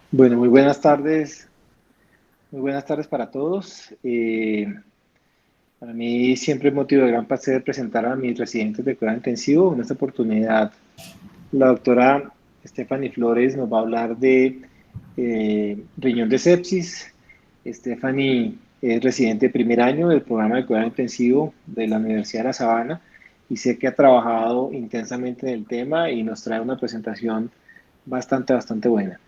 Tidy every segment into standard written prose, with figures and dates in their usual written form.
Bueno, muy buenas tardes para todos. Para mí siempre es motivo de gran placer presentar a mis residentes de cuidado intensivo. En esta oportunidad, la doctora Stephanie Flores nos va a hablar de riñón de sepsis. Stephanie es residente de primer año del programa de cuidado intensivo de la Universidad de La Sabana y sé que ha trabajado intensamente en el tema y nos trae una presentación bastante buena.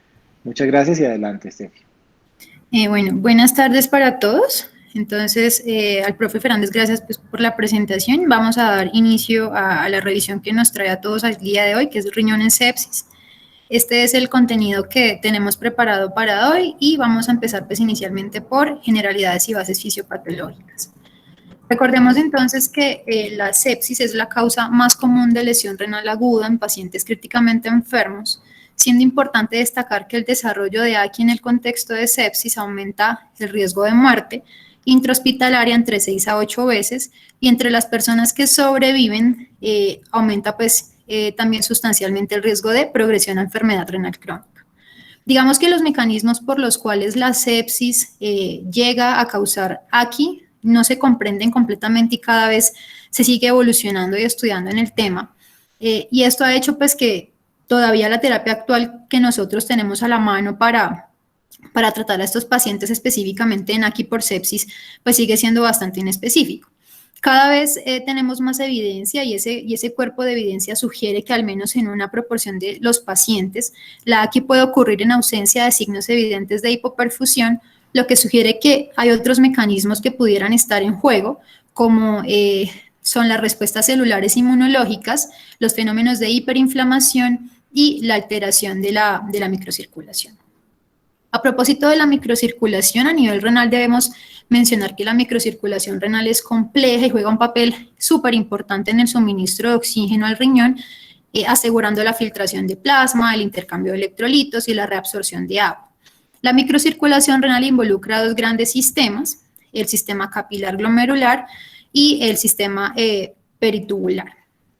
Muchas gracias y adelante, Steffi. Bueno, buenas tardes para todos. Entonces, al profe Fernández, gracias pues, por la presentación. Vamos a dar inicio a la revisión que nos trae a todos al día de hoy, que es riñón en sepsis. Este es el contenido que tenemos preparado para hoy y vamos a empezar pues inicialmente por generalidades y bases fisiopatológicas. Recordemos entonces que la sepsis es la causa más común de lesión renal aguda en pacientes críticamente enfermos, siendo importante destacar que el desarrollo de AKI en el contexto de sepsis aumenta el riesgo de muerte intrahospitalaria entre 6 a 8 veces y entre las personas que sobreviven aumenta pues también sustancialmente el riesgo de progresión a enfermedad renal crónica. Digamos que los mecanismos por los cuales la sepsis llega a causar AKI no se comprenden completamente y cada vez se sigue evolucionando y estudiando en el tema. Y esto ha hecho pues que todavía la terapia actual que nosotros tenemos a la mano para tratar a estos pacientes específicamente en AKI por sepsis, pues sigue siendo bastante inespecífico. Cada vez tenemos más evidencia y ese cuerpo de evidencia sugiere que al menos en una proporción de los pacientes, la AKI puede ocurrir en ausencia de signos evidentes de hipoperfusión, lo que sugiere que hay otros mecanismos que pudieran estar en juego, como son las respuestas celulares inmunológicas, los fenómenos de hiperinflamación y la alteración de la microcirculación. A propósito de la microcirculación a nivel renal, debemos mencionar que la microcirculación renal es compleja y juega un papel súper importante en el suministro de oxígeno al riñón, asegurando la filtración de plasma, el intercambio de electrolitos y la reabsorción de agua. La microcirculación renal involucra dos grandes sistemas, el sistema capilar glomerular y el sistema peritubular.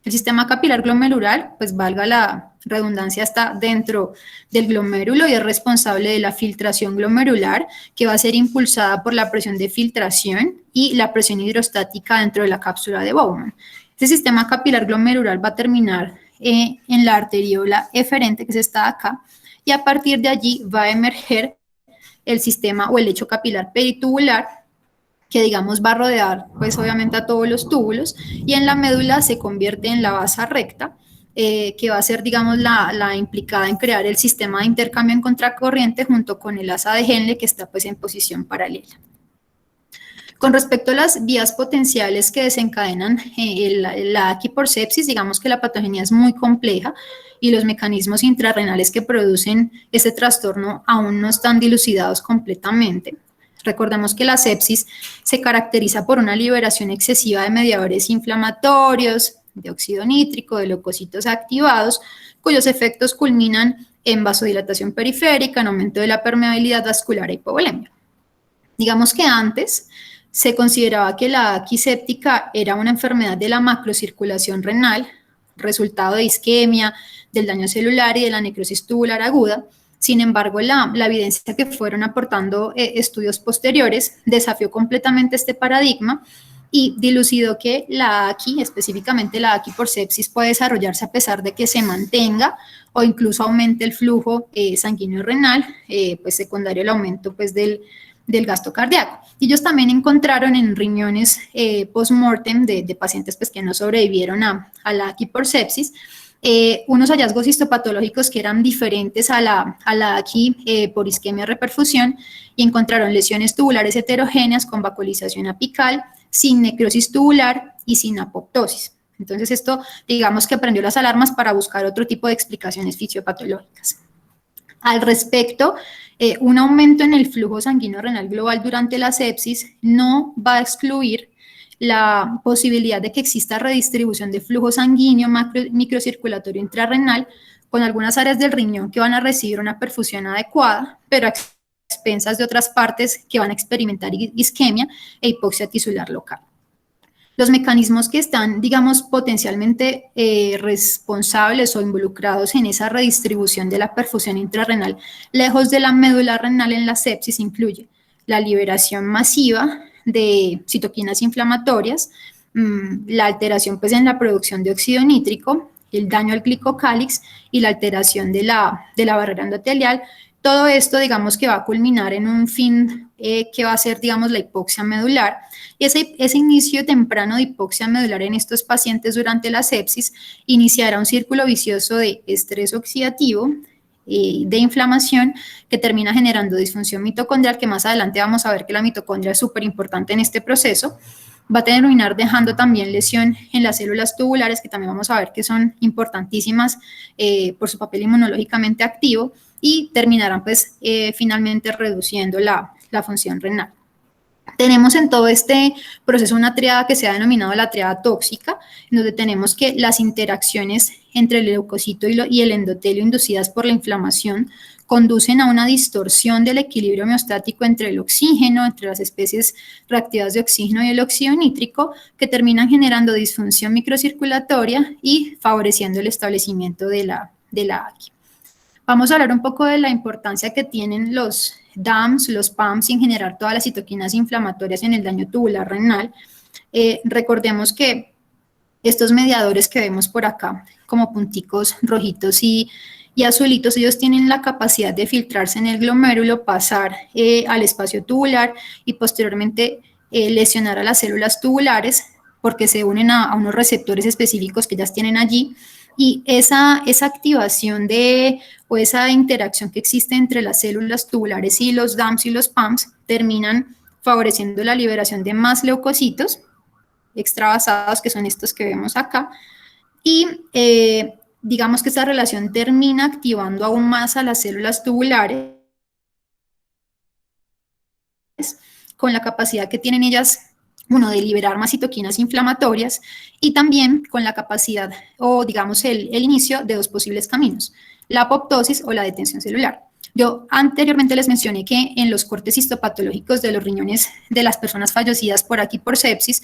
El sistema capilar glomerular, pues valga la redundancia, está dentro del glomérulo y es responsable de la filtración glomerular, que va a ser impulsada por la presión de filtración y la presión hidrostática dentro de la cápsula de Bowman. Este sistema capilar glomerular va a terminar en la arteriola eferente, que es esta de acá, y a partir de allí va a emerger el sistema o el lecho capilar peritubular, que digamos va a rodear pues obviamente a todos los túbulos y en la médula se convierte en la vasa recta, que va a ser digamos la implicada en crear el sistema de intercambio en contracorriente junto con el asa de Henle que está pues en posición paralela. Con respecto a las vías potenciales que desencadenan la AKI por sepsis, digamos que la patogenia es muy compleja y los mecanismos intrarrenales que producen este trastorno aún no están dilucidados completamente. Recordemos que la sepsis se caracteriza por una liberación excesiva de mediadores inflamatorios, de óxido nítrico, de leucocitos activados, cuyos efectos culminan en vasodilatación periférica, en aumento de la permeabilidad vascular e hipovolemia. Digamos que antes se consideraba que la AKI séptica era una enfermedad de la macrocirculación renal, resultado de isquemia, del daño celular y de la necrosis tubular aguda. Sin embargo, la evidencia que fueron aportando estudios posteriores desafió completamente este paradigma y dilucidó que la AKI, específicamente la AKI por sepsis, puede desarrollarse a pesar de que se mantenga o incluso aumente el flujo sanguíneo renal, pues secundario al aumento pues, del gasto cardíaco. Y ellos también encontraron en riñones post-mortem de pacientes pues, que no sobrevivieron a la AKI por sepsis, unos hallazgos histopatológicos que eran diferentes a la AKI por isquemia reperfusión y encontraron lesiones tubulares heterogéneas con vacuolización apical, sin necrosis tubular y sin apoptosis. Entonces esto, digamos que prendió las alarmas para buscar otro tipo de explicaciones fisiopatológicas. Al respecto, un aumento en el flujo sanguíneo renal global durante la sepsis no va a excluir la posibilidad de que exista redistribución de flujo sanguíneo microcirculatorio intrarrenal con algunas áreas del riñón que van a recibir una perfusión adecuada, pero a expensas de otras partes que van a experimentar isquemia e hipoxia tisular local. Los mecanismos que están, digamos, potencialmente responsables o involucrados en esa redistribución de la perfusión intrarrenal lejos de la médula renal en la sepsis incluye la liberación masiva de citoquinas inflamatorias, la alteración pues, en la producción de óxido nítrico, el daño al glicocálix y la alteración de la barrera endotelial. Todo esto, digamos, que va a culminar en un fin que va a ser, digamos, la hipoxia medular. Y ese inicio temprano de hipoxia medular en estos pacientes durante la sepsis iniciará un círculo vicioso de estrés oxidativo, de inflamación, que termina generando disfunción mitocondrial, que más adelante vamos a ver que la mitocondria es súper importante en este proceso. Va a terminar dejando también lesión en las células tubulares, que también vamos a ver que son importantísimas por su papel inmunológicamente activo, y terminarán pues finalmente reduciendo la función renal. Tenemos en todo este proceso una triada que se ha denominado la triada tóxica, en donde tenemos que las interacciones entre el leucocito y el endotelio inducidas por la inflamación conducen a una distorsión del equilibrio homeostático entre el oxígeno, entre las especies reactivas de oxígeno y el óxido nítrico, que terminan generando disfunción microcirculatoria y favoreciendo el establecimiento de la AQI. Vamos a hablar un poco de la importancia que tienen los DAMs, los PAMs, en generar todas las citoquinas inflamatorias en el daño tubular renal. Recordemos que estos mediadores que vemos por acá, como punticos rojitos y azulitos, ellos tienen la capacidad de filtrarse en el glomérulo, pasar al espacio tubular y posteriormente lesionar a las células tubulares, porque se unen a unos receptores específicos que ellas tienen allí, y esa activación o esa interacción que existe entre las células tubulares y los DAMs y los PAMs terminan favoreciendo la liberación de más leucocitos extravasados, que son estos que vemos acá, y digamos que esta relación termina activando aún más a las células tubulares con la capacidad que tienen ellas, uno, de liberar más citoquinas inflamatorias, y también con la capacidad o digamos el inicio de dos posibles caminos: la apoptosis o la detención celular. Yo anteriormente les mencioné que en los cortes histopatológicos de los riñones de las personas fallecidas por aquí por sepsis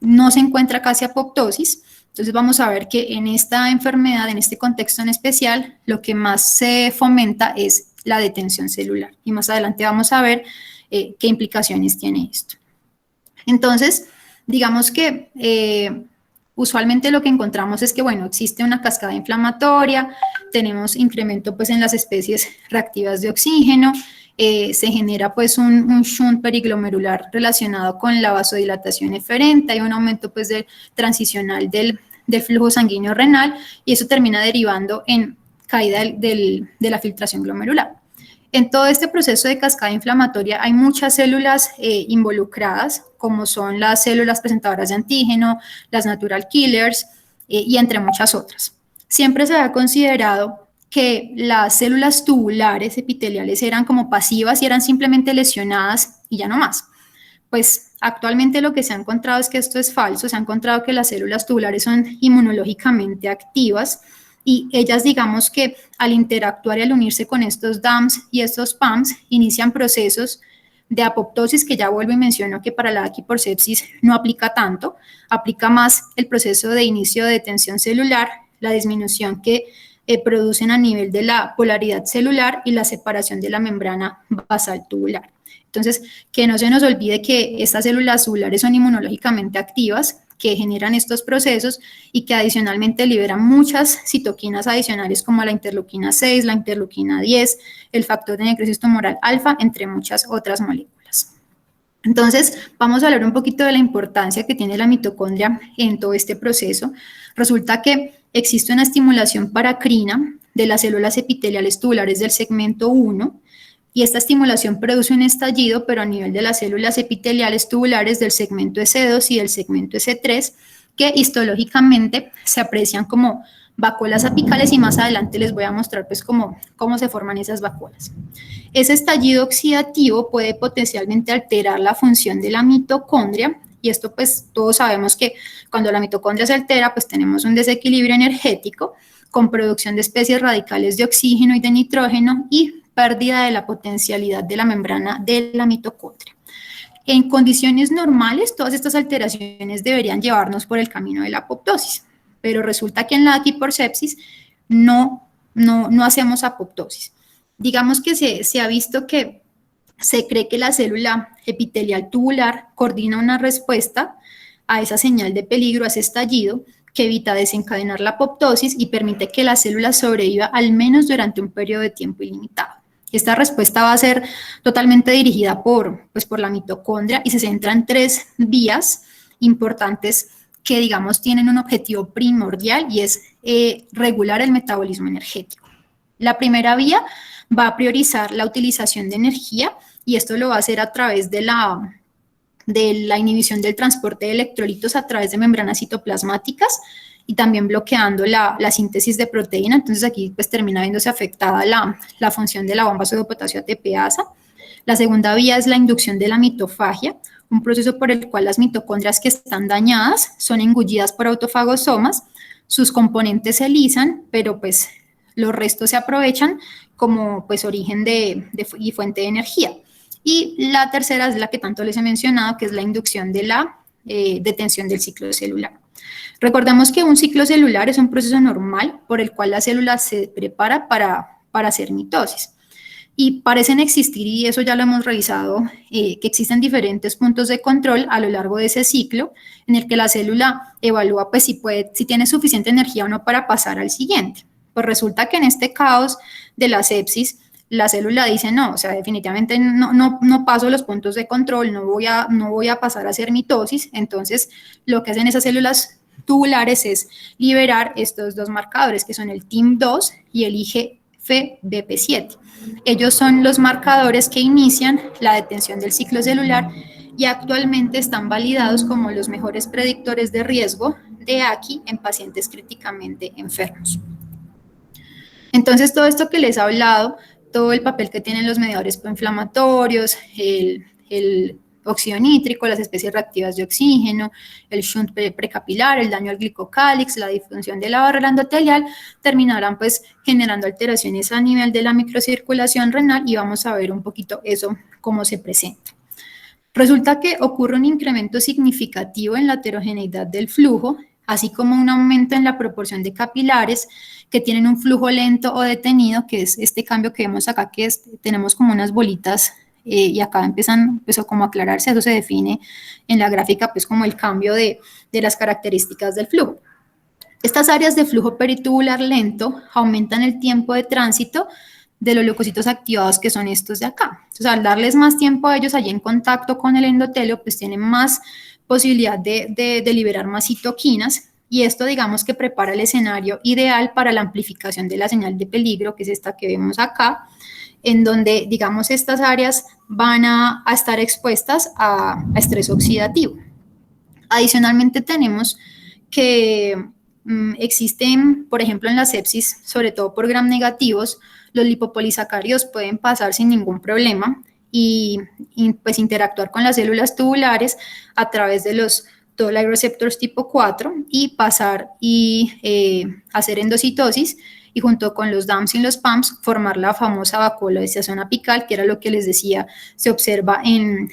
no se encuentra casi apoptosis. Entonces vamos a ver que en esta enfermedad, en este contexto en especial, lo que más se fomenta es la detención celular, y más adelante vamos a ver qué implicaciones tiene esto. Entonces, digamos que usualmente lo que encontramos es que, bueno, existe una cascada inflamatoria, tenemos incremento pues en las especies reactivas de oxígeno, se genera pues un shunt periglomerular relacionado con la vasodilatación eferente, hay un aumento pues transicional del flujo sanguíneo renal, y eso termina derivando en caída de la filtración glomerular. En todo este proceso de cascada inflamatoria hay muchas células involucradas, como son las células presentadoras de antígeno, las natural killers y entre muchas otras. Siempre se ha considerado que las células tubulares epiteliales eran como pasivas y eran simplemente lesionadas y ya no más. Pues actualmente lo que se ha encontrado es que esto es falso. Se ha encontrado que las células tubulares son inmunológicamente activas, y ellas, digamos que al interactuar y al unirse con estos DAMs y estos PAMs, inician procesos de apoptosis, que ya vuelvo y menciono que para la AQI por sepsis no aplica tanto, aplica más el proceso de inicio de detención celular, la disminución que producen a nivel de la polaridad celular y la separación de la membrana basal tubular. Entonces, que no se nos olvide que estas células tubulares son inmunológicamente activas, que generan estos procesos y que adicionalmente liberan muchas citoquinas adicionales como la interleuquina 6, la interleuquina 10, el factor de necrosis tumoral alfa, entre muchas otras moléculas. Entonces, vamos a hablar un poquito de la importancia que tiene la mitocondria en todo este proceso. Resulta que existe una estimulación paracrina de las células epiteliales tubulares del segmento 1, y esta estimulación produce un estallido, pero a nivel de las células epiteliales tubulares del segmento S2 y del segmento S3, que histológicamente se aprecian como vacuolas apicales, y más adelante les voy a mostrar pues cómo se forman esas vacuolas. Ese estallido oxidativo puede potencialmente alterar la función de la mitocondria, y esto pues todos sabemos que cuando la mitocondria se altera pues tenemos un desequilibrio energético con producción de especies radicales de oxígeno y de nitrógeno y pérdida de la potencialidad de la membrana de la mitocondria. En condiciones normales, todas estas alteraciones deberían llevarnos por el camino de la apoptosis, pero resulta que en la adiposepsis no hacemos apoptosis. Digamos que se ha visto que se cree que la célula epitelial tubular coordina una respuesta a esa señal de peligro, a ese estallido, que evita desencadenar la apoptosis y permite que la célula sobreviva al menos durante un periodo de tiempo ilimitado. Esta respuesta va a ser totalmente dirigida por la mitocondria y se centra en 3 vías importantes que, digamos, tienen un objetivo primordial y es regular el metabolismo energético. La primera vía va a priorizar la utilización de energía y esto lo va a hacer a través de la inhibición del transporte de electrolitos a través de membranas citoplasmáticas y también bloqueando la síntesis de proteína. Entonces aquí pues termina viéndose afectada la función de la bomba sodio-potasio ATPasa. La segunda vía es la inducción de la mitofagia, un proceso por el cual las mitocondrias que están dañadas son engullidas por autofagosomas, sus componentes se lisan, pero pues los restos se aprovechan como pues origen y fuente de energía. Y la tercera es la que tanto les he mencionado, que es la inducción de la detención del ciclo celular. Recordemos que un ciclo celular es un proceso normal por el cual la célula se prepara para hacer mitosis. Y parecen existir, y eso ya lo hemos revisado, que existen diferentes puntos de control a lo largo de ese ciclo en el que la célula evalúa pues, si tiene suficiente energía o no para pasar al siguiente. Pues resulta que en este caos de la sepsis, la célula dice no, o sea, definitivamente no paso los puntos de control, no voy a pasar a hacer mitosis. Entonces, lo que hacen esas células tubulares es liberar estos 2 marcadores, que son el TIM2 y el IGF-BP7. Ellos son los marcadores que inician la detención del ciclo celular y actualmente están validados como los mejores predictores de riesgo de AKI en pacientes críticamente enfermos. Entonces, todo esto que les he hablado, todo el papel que tienen los mediadores proinflamatorios, el óxido nítrico, las especies reactivas de oxígeno, el shunt precapilar, el daño al glicocálix, la disfunción de la barrera endotelial, terminarán pues generando alteraciones a nivel de la microcirculación renal y vamos a ver un poquito eso cómo se presenta. Resulta que ocurre un incremento significativo en la heterogeneidad del flujo, así como un aumento en la proporción de capilares que tienen un flujo lento o detenido, que es este cambio que vemos acá, que tenemos como unas bolitas y acá empezó como a aclararse. Eso se define en la gráfica pues como el cambio de las características del flujo. Estas áreas de flujo peritubular lento aumentan el tiempo de tránsito de los leucocitos activados, que son estos de acá. Entonces, al darles más tiempo a ellos allí en contacto con el endotelio, pues tienen más posibilidad de liberar más citoquinas, y esto digamos que prepara el escenario ideal para la amplificación de la señal de peligro, que es esta que vemos acá, en donde digamos estas áreas van a estar expuestas a estrés oxidativo. Adicionalmente tenemos que existen, por ejemplo, en la sepsis, sobre todo por gram negativos, los lipopolisacáridos pueden pasar sin ningún problema y pues interactuar con las células tubulares a través de los toll-like receptors tipo 4 y pasar y hacer endocitosis, y junto con los DAMs y los PAMs formar la famosa vacuolesización apical, que era lo que les decía, se observa en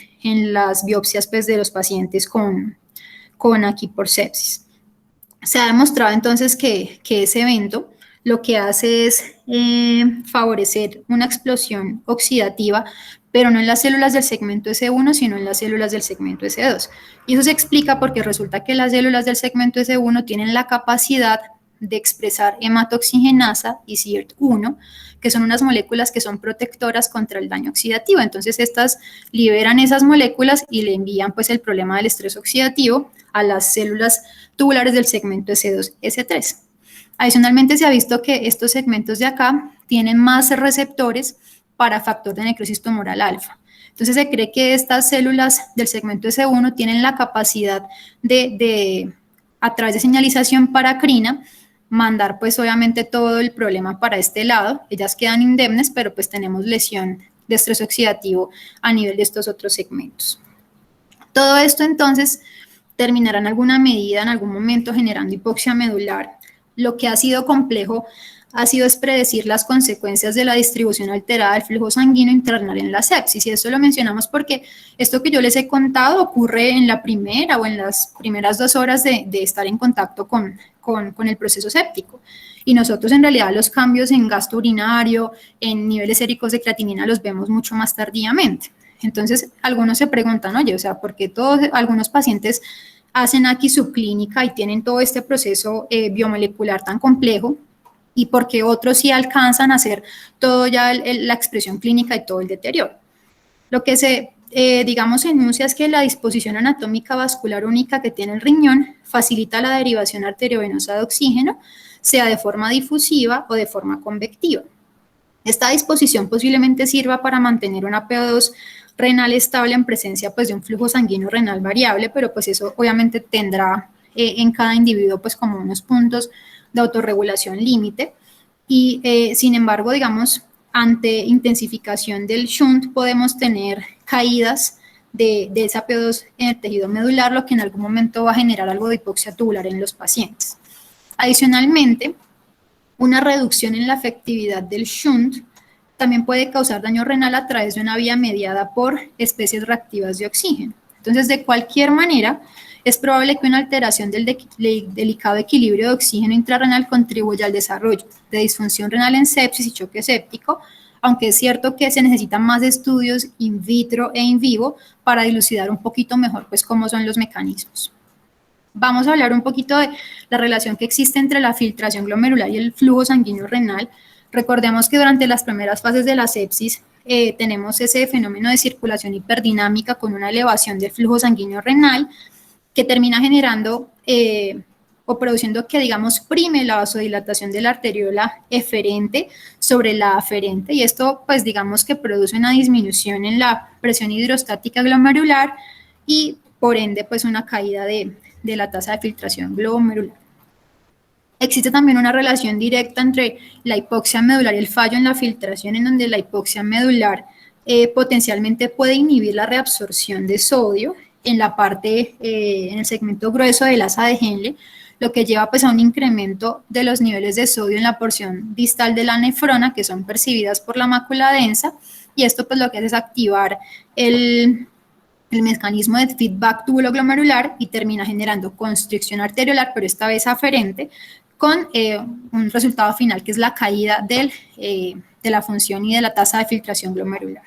las biopsias pues, de los pacientes con AKI por sepsis. Se ha demostrado entonces que ese evento lo que hace es favorecer una explosión oxidativa, pero no en las células del segmento S1, sino en las células del segmento S2. Y eso se explica porque resulta que las células del segmento S1 tienen la capacidad de expresar hematoxigenasa y SIRT1, que son unas moléculas que son protectoras contra el daño oxidativo. Entonces, estas liberan esas moléculas y le envían pues, el problema del estrés oxidativo a las células tubulares del segmento S2, S3. Adicionalmente, se ha visto que estos segmentos de acá tienen más receptores para factor de necrosis tumoral alfa. Entonces, se cree que estas células del segmento S1 tienen la capacidad a través de señalización paracrina, mandar pues obviamente todo el problema para este lado. Ellas quedan indemnes, pero pues tenemos lesión de estrés oxidativo a nivel de estos otros segmentos. Todo esto entonces terminará en alguna medida, en algún momento, generando hipoxia medular. Lo que ha sido complejo ha sido es predecir las consecuencias de la distribución alterada del flujo sanguíneo intrarenal en la sepsis. Y eso lo mencionamos porque esto que yo les he contado ocurre en la primera o en las primeras 2 horas de estar en contacto con el proceso séptico. Y nosotros en realidad los cambios en gasto urinario, en niveles séricos de creatinina los vemos mucho más tardíamente. Entonces, algunos se preguntan, oye, o sea, ¿por qué algunos pacientes hacen aquí subclínica y tienen todo este proceso biomolecular tan complejo? Y por qué otros sí alcanzan a hacer todo ya la expresión clínica y todo el deterioro. Lo que se, digamos, enuncia es que la disposición anatómica vascular única que tiene el riñón facilita la derivación arteriovenosa de oxígeno, sea de forma difusiva o de forma convectiva. Esta disposición posiblemente sirva para mantener una PO2 renal estable en presencia pues, de un flujo sanguíneo renal variable, pero pues eso obviamente tendrá en cada individuo pues como unos puntos de autorregulación límite y sin embargo, digamos, ante intensificación del shunt podemos tener caídas de esa PO2 en el tejido medular, lo que en algún momento va a generar algo de hipoxia tubular en los pacientes. Adicionalmente, una reducción en la efectividad del shunt también puede causar daño renal a través de una vía mediada por especies reactivas de oxígeno. Entonces, de cualquier manera, es probable que una alteración del delicado equilibrio de oxígeno intrarrenal contribuya al desarrollo de disfunción renal en sepsis y choque séptico, aunque es cierto que se necesitan más estudios in vitro e in vivo para dilucidar un poquito mejor pues, cómo son los mecanismos. Vamos a hablar un poquito de la relación que existe entre la filtración glomerular y el flujo sanguíneo renal. Recordemos que durante las primeras fases de la sepsis tenemos ese fenómeno de circulación hiperdinámica con una elevación del flujo sanguíneo renal que termina generando o produciendo que, digamos, prime la vasodilatación de la arteriola eferente sobre la aferente y esto, pues, digamos que produce una disminución en la presión hidrostática glomerular y, por ende, pues, una caída de la tasa de filtración glomerular. Existe también una relación directa entre la hipoxia medular y el fallo en la filtración, en donde la hipoxia medular potencialmente puede inhibir la reabsorción de sodio en la parte, en el segmento grueso del asa de Henle, lo que lleva pues a un incremento de los niveles de sodio en la porción distal de la nefrona, que son percibidas por la mácula densa, y esto pues lo que hace es activar el mecanismo de feedback tubuloglomerular y termina generando constricción arteriolar, pero esta vez aferente, con un resultado final que es la caída de la función y de la tasa de filtración glomerular.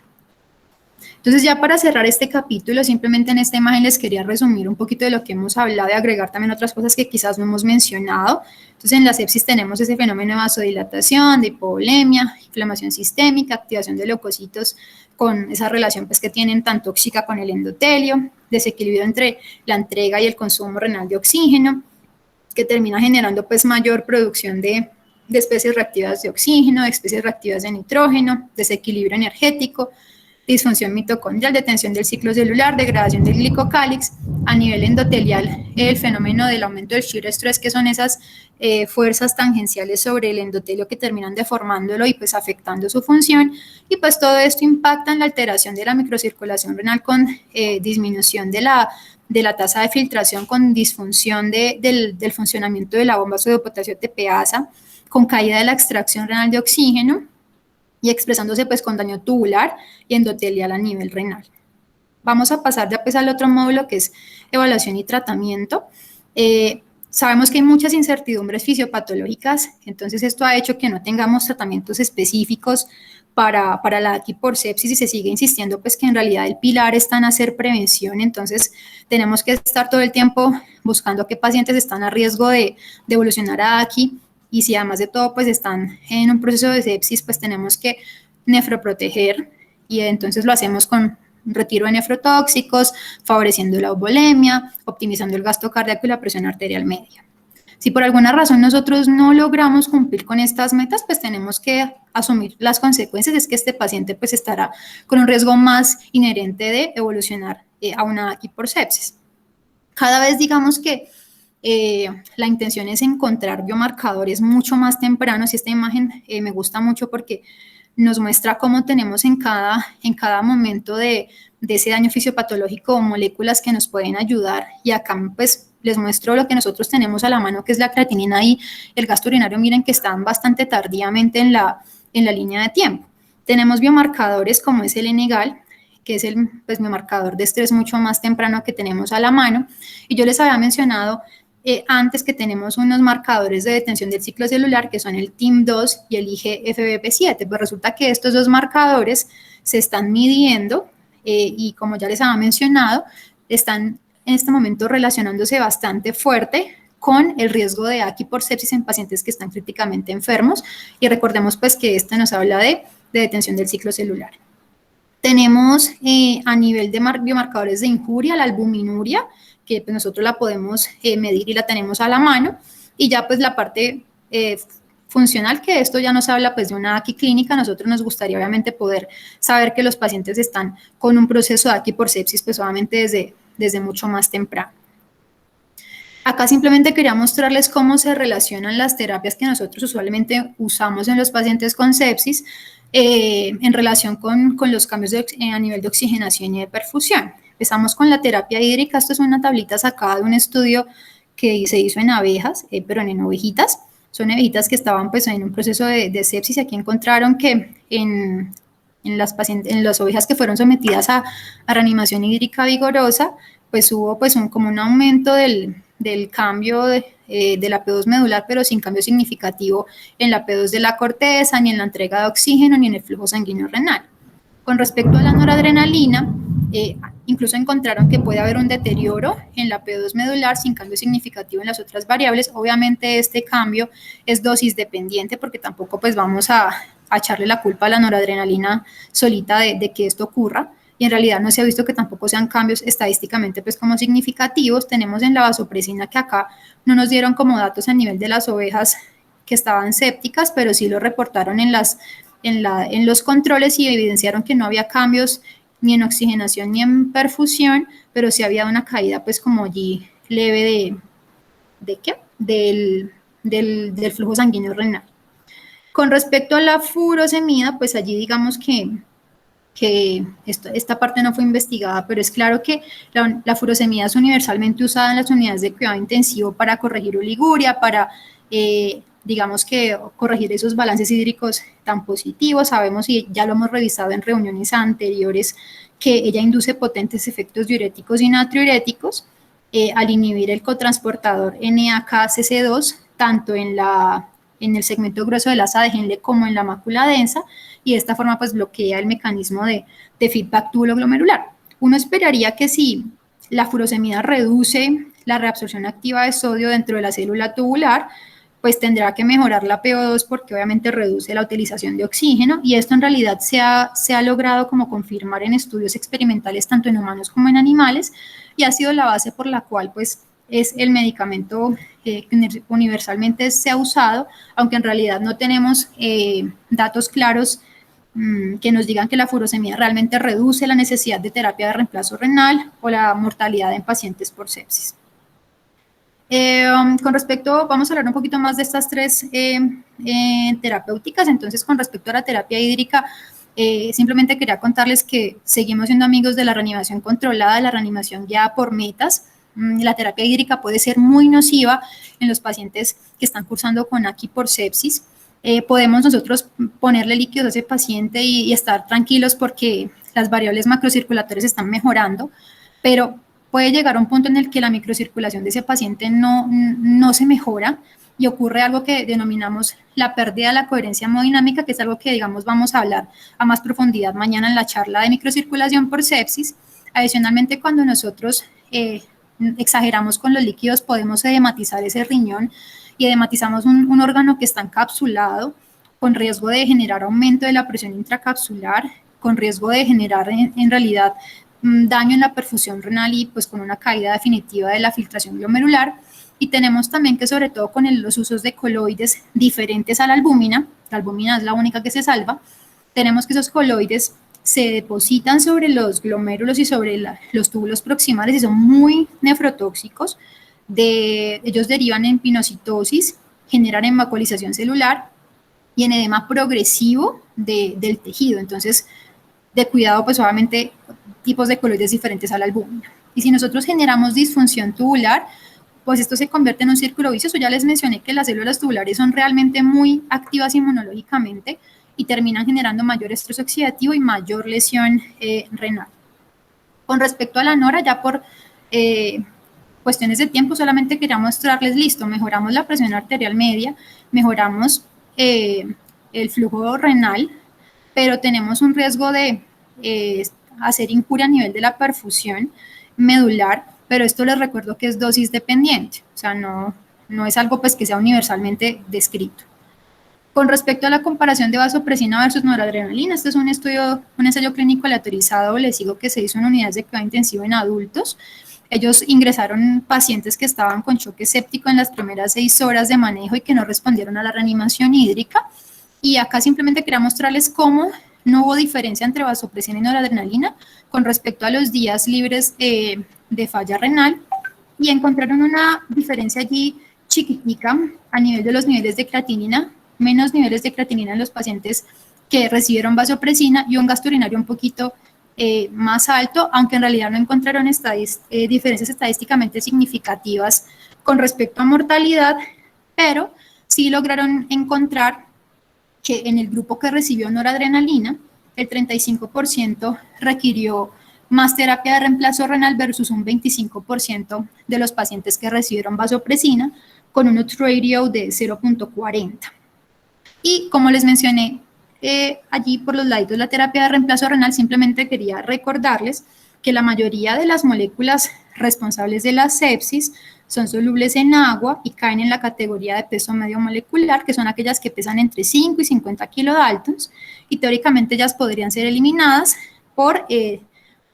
Entonces, ya para cerrar este capítulo, simplemente en esta imagen les quería resumir un poquito de lo que hemos hablado y agregar también otras cosas que quizás no hemos mencionado. Entonces, en la sepsis tenemos ese fenómeno de vasodilatación, de hipovolemia, inflamación sistémica, activación de leucocitos con esa relación pues, que tienen tan tóxica con el endotelio, desequilibrio entre la entrega y el consumo renal de oxígeno, que termina generando pues, mayor producción de especies reactivas de oxígeno, de especies reactivas de nitrógeno, desequilibrio energético, disfunción mitocondrial, detención del ciclo celular, degradación del glicocálix, a nivel endotelial, el fenómeno del aumento del shear stress, que son esas fuerzas tangenciales sobre el endotelio que terminan deformándolo y pues afectando su función, y pues todo esto impacta en la alteración de la microcirculación renal con disminución de la tasa de filtración, con disfunción del funcionamiento de la bomba sodio-potasio TPasa, con caída de la extracción renal de oxígeno, y expresándose pues con daño tubular y endotelial a nivel renal. Vamos a pasar ya pues al otro módulo que es evaluación y tratamiento. Sabemos que hay muchas incertidumbres fisiopatológicas, entonces esto ha hecho que no tengamos tratamientos específicos para la AQI por sepsis y se sigue insistiendo pues que en realidad el pilar está en hacer prevención, entonces tenemos que estar todo el tiempo buscando qué pacientes están a riesgo de evolucionar a AQI. Y si además de todo pues están en un proceso de sepsis, pues tenemos que nefroproteger y entonces lo hacemos con retiro de nefrotóxicos, favoreciendo la eubolemia, optimizando el gasto cardíaco y la presión arterial media. Si por alguna razón nosotros no logramos cumplir con estas metas, pues tenemos que asumir las consecuencias, es que este paciente pues estará con un riesgo más inherente de evolucionar a una AQI por sepsis. Cada vez digamos que la intención es encontrar biomarcadores mucho más tempranos y esta imagen me gusta mucho porque nos muestra cómo tenemos en cada momento de ese daño fisiopatológico moléculas que nos pueden ayudar y acá pues les muestro lo que nosotros tenemos a la mano, que es la creatinina y el gasto urinario. Miren que están bastante tardíamente en la línea de tiempo. Tenemos biomarcadores como es el N-gal, que es el biomarcador de estrés mucho más temprano que tenemos a la mano. Y yo les había mencionado antes que tenemos unos marcadores de detención del ciclo celular, que son el TIM2 y el IGFBP7. Pues resulta que estos dos marcadores se están midiendo y, como ya les había mencionado, están en este momento relacionándose bastante fuerte con el riesgo de AQI por sepsis en pacientes que están críticamente enfermos. Y recordemos pues que este nos habla de detención del ciclo celular. Tenemos a nivel de biomarcadores de injuria, la albuminuria, que pues nosotros la podemos medir y la tenemos a la mano, y ya pues la parte funcional, que esto ya nos habla pues de una AQI clínica. Nosotros nos gustaría obviamente poder saber que los pacientes están con un proceso de AQI por sepsis pues obviamente desde mucho más temprano. Acá simplemente quería mostrarles cómo se relacionan las terapias que nosotros usualmente usamos en los pacientes con sepsis en relación con los cambios a nivel de oxigenación y de perfusión. Empezamos con la terapia hídrica. Esto es una tablita sacada de un estudio que se hizo en abejas, pero en ovejitas. Son ovejitas que estaban pues en un proceso de sepsis, y aquí encontraron que en las ovejas que fueron sometidas a reanimación hídrica vigorosa, pues hubo pues como un aumento del cambio de la P2 medular, pero sin cambio significativo en la P2 de la corteza, ni en la entrega de oxígeno, ni en el flujo sanguíneo renal. Con respecto a la noradrenalina, incluso encontraron que puede haber un deterioro en la P2 medular sin cambio significativo en las otras variables. Obviamente este cambio es dosis dependiente, porque tampoco pues vamos a echarle la culpa a la noradrenalina solita de que esto ocurra, y en realidad no se ha visto que tampoco sean cambios estadísticamente pues como significativos. Tenemos en la vasopresina, que acá no nos dieron como datos a nivel de las ovejas que estaban sépticas, pero sí lo reportaron en los controles, y evidenciaron que no había cambios ni en oxigenación ni en perfusión, pero sí había una caída pues como allí leve del flujo sanguíneo renal. Con respecto a la furosemida, pues allí digamos que esta parte no fue investigada, pero es claro que la furosemida es universalmente usada en las unidades de cuidado intensivo para corregir oliguria, para digamos que corregir esos balances hídricos tan positivos. Sabemos, y ya lo hemos revisado en reuniones anteriores, que ella induce potentes efectos diuréticos y natriuréticos al inhibir el cotransportador NAKCC2, tanto en el segmento grueso del asa de Henle como en la mácula densa, y de esta forma pues bloquea el mecanismo de feedback tubulo-glomerular. Uno esperaría que si la furosemida reduce la reabsorción activa de sodio dentro de la célula tubular, pues tendrá que mejorar la PO2, porque obviamente reduce la utilización de oxígeno, y esto en realidad se ha logrado como confirmar en estudios experimentales tanto en humanos como en animales, y ha sido la base por la cual pues es el medicamento que universalmente se ha usado, aunque en realidad no tenemos datos claros que nos digan que la furosemida realmente reduce la necesidad de terapia de reemplazo renal o la mortalidad en pacientes por sepsis. Con respecto, vamos a hablar un poquito más de estas tres terapéuticas. Entonces, con respecto a la terapia hídrica, simplemente quería contarles que seguimos siendo amigos de la reanimación controlada, la reanimación guiada por metas. La terapia hídrica puede ser muy nociva en los pacientes que están cursando con AQI por sepsis. Podemos nosotros ponerle líquidos a ese paciente y estar tranquilos porque las variables macrocirculatorias están mejorando, pero puede llegar a un punto en el que la microcirculación de ese paciente no se mejora, y ocurre algo que denominamos la pérdida de la coherencia hemodinámica, que es algo que, digamos, vamos a hablar a más profundidad mañana en la charla de microcirculación por sepsis. Adicionalmente, cuando nosotros exageramos con los líquidos, podemos edematizar ese riñón, y edematizamos un órgano que está encapsulado, con riesgo de generar aumento de la presión intracapsular, con riesgo de generar en realidad daño en la perfusión renal, y pues con una caída definitiva de la filtración glomerular. Y tenemos también que, sobre todo con los usos de coloides diferentes a la albúmina es la única que se salva, tenemos que esos coloides se depositan sobre los glomérulos y sobre los túbulos proximales, y son muy nefrotóxicos. Ellos derivan en pinocitosis, generan hemacolización celular y en edema progresivo del tejido. Entonces, de cuidado, pues obviamente tipos de coloides diferentes a la albúmina. Y si nosotros generamos disfunción tubular, pues esto se convierte en un círculo vicioso. Ya les mencioné que las células tubulares son realmente muy activas inmunológicamente y terminan generando mayor estrés oxidativo y mayor lesión renal. Con respecto a la nora, ya por cuestiones de tiempo, solamente quería mostrarles, listo, mejoramos la presión arterial media, mejoramos el flujo renal, pero tenemos un riesgo de hacer injuria a nivel de la perfusión medular, pero esto les recuerdo que es dosis dependiente, o sea, no es algo pues que sea universalmente descrito. Con respecto a la comparación de vasopresina versus noradrenalina, este es un ensayo clínico aleatorizado, les digo que se hizo en unidades de cuidado intensivo en adultos. Ellos ingresaron pacientes que estaban con choque séptico en las primeras 6 horas de manejo y que no respondieron a la reanimación hídrica. Y acá simplemente quería mostrarles cómo no hubo diferencia entre vasopresina y noradrenalina con respecto a los días libres de falla renal, y encontraron una diferencia allí chiquitica a nivel de los niveles de creatinina, menos niveles de creatinina en los pacientes que recibieron vasopresina y un gasto urinario un poquito más alto, aunque en realidad no encontraron diferencias estadísticamente significativas con respecto a mortalidad, pero sí lograron encontrar que en el grupo que recibió noradrenalina, el 35% requirió más terapia de reemplazo renal versus un 25% de los pacientes que recibieron vasopresina, con un odds ratio de 0.40. Y como les mencioné allí por los laditos de la terapia de reemplazo renal, simplemente quería recordarles que la mayoría de las moléculas responsables de la sepsis son solubles en agua y caen en la categoría de peso medio molecular, que son aquellas que pesan entre 5 y 50 kilodaltons, y teóricamente ellas podrían ser eliminadas por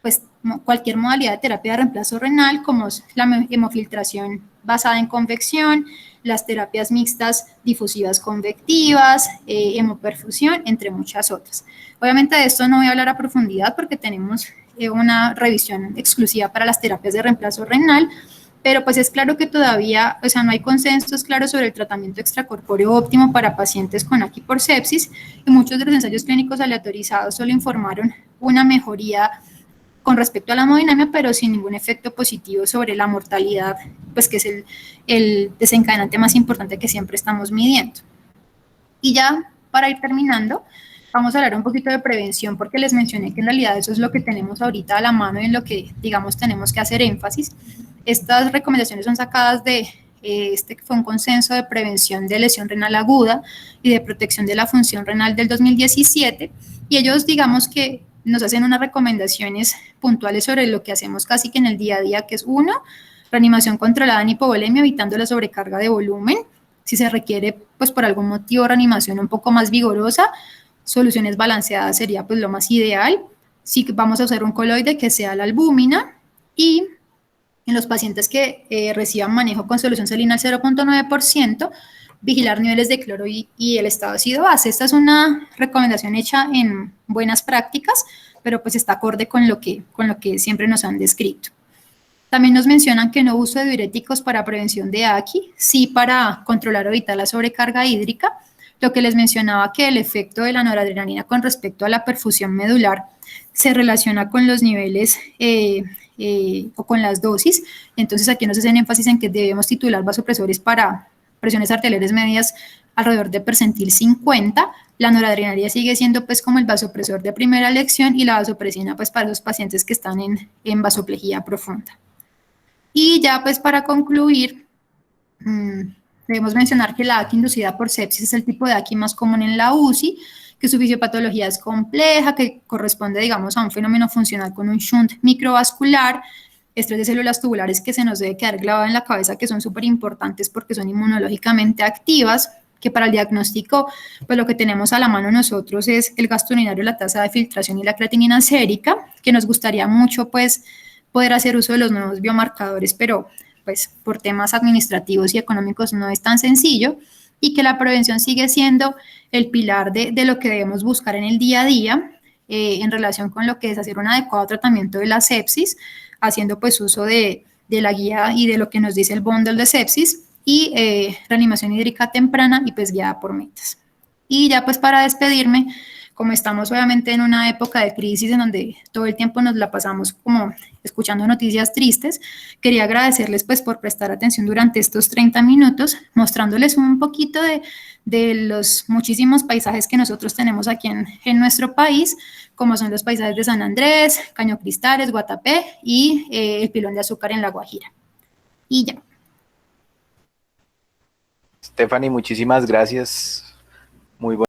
pues, cualquier modalidad de terapia de reemplazo renal, como la hemofiltración basada en convección, las terapias mixtas difusivas convectivas, hemoperfusión, entre muchas otras. Obviamente de esto no voy a hablar a profundidad porque tenemos una revisión exclusiva para las terapias de reemplazo renal, pero pues es claro que todavía, o sea, no hay consensos claros sobre el tratamiento extracorpóreo óptimo para pacientes con AQI por sepsis, y muchos de los ensayos clínicos aleatorizados solo informaron una mejoría con respecto a la hemodinamia, pero sin ningún efecto positivo sobre la mortalidad, pues que es el desencadenante más importante que siempre estamos midiendo. Y ya para ir terminando, vamos a hablar un poquito de prevención, porque les mencioné que en realidad eso es lo que tenemos ahorita a la mano y en lo que, digamos, tenemos que hacer énfasis. Estas recomendaciones son sacadas de este fue un consenso de prevención de lesión renal aguda y de protección de la función renal del 2017, y ellos, digamos que nos hacen unas recomendaciones puntuales sobre lo que hacemos casi que en el día a día, que es uno, reanimación controlada en hipovolemia, evitando la sobrecarga de volumen. Si se requiere, pues por algún motivo, reanimación un poco más vigorosa, soluciones balanceadas sería pues lo más ideal. Si vamos a usar un coloide, que sea la albúmina, y en los pacientes que reciban manejo con solución salina al 0.9%, vigilar niveles de cloro y el estado ácido base. Esta es una recomendación hecha en buenas prácticas, pero pues está acorde con lo que siempre nos han descrito. También nos mencionan que no uso de diuréticos para prevención de AQI, sí para controlar o evitar la sobrecarga hídrica. Lo que les mencionaba, que el efecto de la noradrenalina con respecto a la perfusión medular se relaciona con los niveles o con las dosis. Entonces aquí nos hacen énfasis en que debemos titular vasopresores para presiones arteriales medias alrededor de percentil 50. La noradrenalina sigue siendo pues como el vasopresor de primera elección, y la vasopresina pues para los pacientes que están en vasoplejía profunda. Y ya pues para concluir, debemos mencionar que la AQI inducida por sepsis es el tipo de AQI más común en la UCI, que su fisiopatología es compleja, que corresponde, digamos, a un fenómeno funcional con un shunt microvascular, estrés de células tubulares que se nos debe quedar grabado en la cabeza, que son súper importantes porque son inmunológicamente activas, que para el diagnóstico, pues lo que tenemos a la mano nosotros es el gasto urinario, la tasa de filtración y la creatinina sérica, que nos gustaría mucho, pues, poder hacer uso de los nuevos biomarcadores, pero pues por temas administrativos y económicos no es tan sencillo, y que la prevención sigue siendo el pilar de lo que debemos buscar en el día a día en relación con lo que es hacer un adecuado tratamiento de la sepsis, haciendo pues uso de la guía y de lo que nos dice el bundle de sepsis, y reanimación hídrica temprana y pues guiada por metas. Y ya pues para despedirme, como estamos obviamente en una época de crisis en donde todo el tiempo nos la pasamos como escuchando noticias tristes, quería agradecerles pues por prestar atención durante estos 30 minutos, mostrándoles un poquito de los muchísimos paisajes que nosotros tenemos aquí en nuestro país, como son los paisajes de San Andrés, Caño Cristales, Guatapé y el Pilón de Azúcar en La Guajira. Y ya. Stephanie, muchísimas gracias. Muy bueno.